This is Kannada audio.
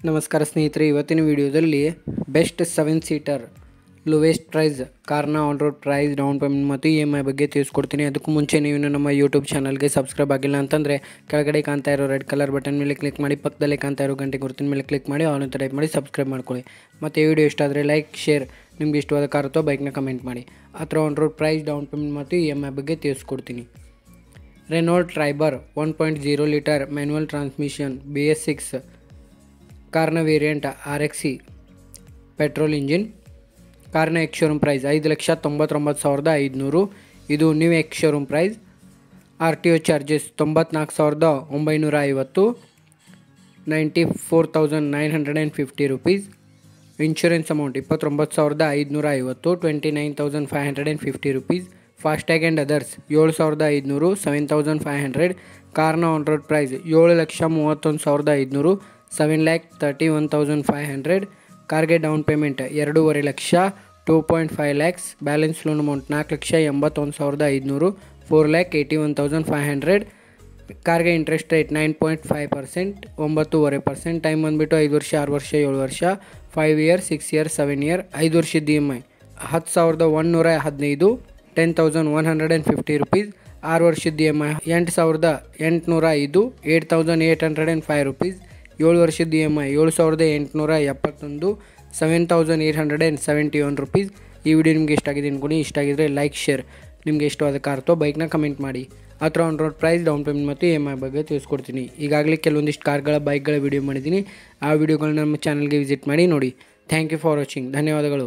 ನಮಸ್ಕಾರ ಸ್ನೇಹಿತರೆ, ಇವತ್ತಿನ ವಿಡಿಯೋದಲ್ಲಿ ಬೆಸ್ಟ್ 7 ಸೀಟರ್ ಲೋವೆಸ್ಟ್ ಪ್ರೈಸ್ ಕಾರ್ನ on road price, down payment ಮತ್ತು EMI ಬಗ್ಗೆ ತಿಳಿಸ್ಕೊಡ್ತೀನಿ. ಅದಕ್ಕೂ ಮುಂಚೆ ನೀವು ನಮ್ಮ ಯೂಟ್ಯೂಬ್ ಚಾನಲ್ಗೆ ಸಬ್ಸ್ಕ್ರೈಬ್ ಆಗಿಲ್ಲ ಅಂತಂದರೆ ಕೆಳಗಡೆ ಕಾಣ್ತಾ ಇರೋ ರೆಡ್ ಕಲರ್ ಬಟನ್ ಮೇಲೆ ಕ್ಲಿಕ್ ಮಾಡಿ, ಪಕ್ಕದಲ್ಲೇ ಕಾಣ್ತಾ ಇರೋ ಗಂಟೆ ಗುರುತಿನ ಮೇಲೆ ಕ್ಲಿಕ್ ಮಾಡಿ ಆಲ್ ಅಂತ ಟೈಪ್ ಮಾಡಿ ಸಬ್ಸ್ಕ್ರೈಬ್ ಮಾಡ್ಕೊಳ್ಳಿ. ಮತ್ತು ಈ ವಿಡಿಯೋ ಇಷ್ಟ ಆದರೆ ಲೈಕ್, ಶೇರ್, ನಿಮ್ಗೆ ಇಷ್ಟವಾದ ಕಾರ್ ಅಥವಾ ಬೈಕ್ನ ಕಮೆಂಟ್ ಮಾಡಿ. ಆ ಥರ on road price, down payment ಮತ್ತು EMI ಬಗ್ಗೆ ತಿಳಿಸ್ಕೊಡ್ತೀನಿ. Renault Triber 1.0 litre manual transmission BS6 ಕಾರ್ನ ವೇರಿಯಂಟ್ RXE ಪೆಟ್ರೋಲ್ ಇಂಜಿನ್. ಕಾರ್ನ ಎಕ್ಸ್ ಶೋರೂಮ್ ಪ್ರೈಸ್ 5,99,500. ಇದು new ex showroom price. RTO charges 94,950, 94,950 rupees. Insurance amount 29,550, 29,550 rupees. FASTag and others 7,500, 7,500. ಕಾರ್ನ ಆನ್ ರೋಡ್ ಪ್ರೈಸ್ 7,31,500, 7,31,500. ಕಾರ್ಗೆ down payment 2.5 lakh, 2.5 lakhs. Balance loan amount 4,81,500, 4,81,500. ಕಾರ್ಗೆ ಇಂಟ್ರೆಸ್ಟ್ ರೇಟ್ 9.5%, 9.5%. ಟೈಮ್ ಬಂದುಬಿಟ್ಟು 5 ವರ್ಷ, 6 ವರ್ಷ, 7 ವರ್ಷ, 5 ಇಯರ್, 6 ಇಯರ್, 7 ಇಯರ್. 5 ವರ್ಷದ EMI 10,115, 10,150 ರೂಪೀಸ್. 6 ವರ್ಷದ EMI 8,805, 8,805 ರೂಪೀಸ್. 7 ವರ್ಷದ EMI 7,871, 7,871 ರೂಪೀಸ್. ಈ ವಿಡಿಯೋ ನಿಮಗೆ ಇಷ್ಟ ಆಗಿದೆ ಅನ್ಕೊಂಡು, ಇಷ್ಟ ಆಗಿದ್ರೆ ಲೈಕ್, ಶೇರ್, ನಿಮಗೆ ಇಷ್ಟವಾದ ಕಾರ್ ಅಥವಾ ಬೈಕ್ನ ಕಮೆಂಟ್ ಮಾಡಿ. ಆ ಥರ on road price, down payment ಮತ್ತು EMI ಬಗ್ಗೆ ತಿಳಿಸ್ಕೊಡ್ತೀನಿ. ಈಗಾಗಲೇ ಕೆಲವೊಂದಿಷ್ಟು ಕಾರ್ಗಳ, ಬೈಕ್ಗಳ ವಿಡಿಯೋ ಮಾಡಿದ್ದೀನಿ. ಆ ವಿಡಿಯೋಗಳನ್ನ ನಮ್ಮ ಚಾನಲ್ಗೆ ವಿಸಿಟ್ ಮಾಡಿ ನೋಡಿ. Thank you for watching. ಧನ್ಯವಾದಗಳು.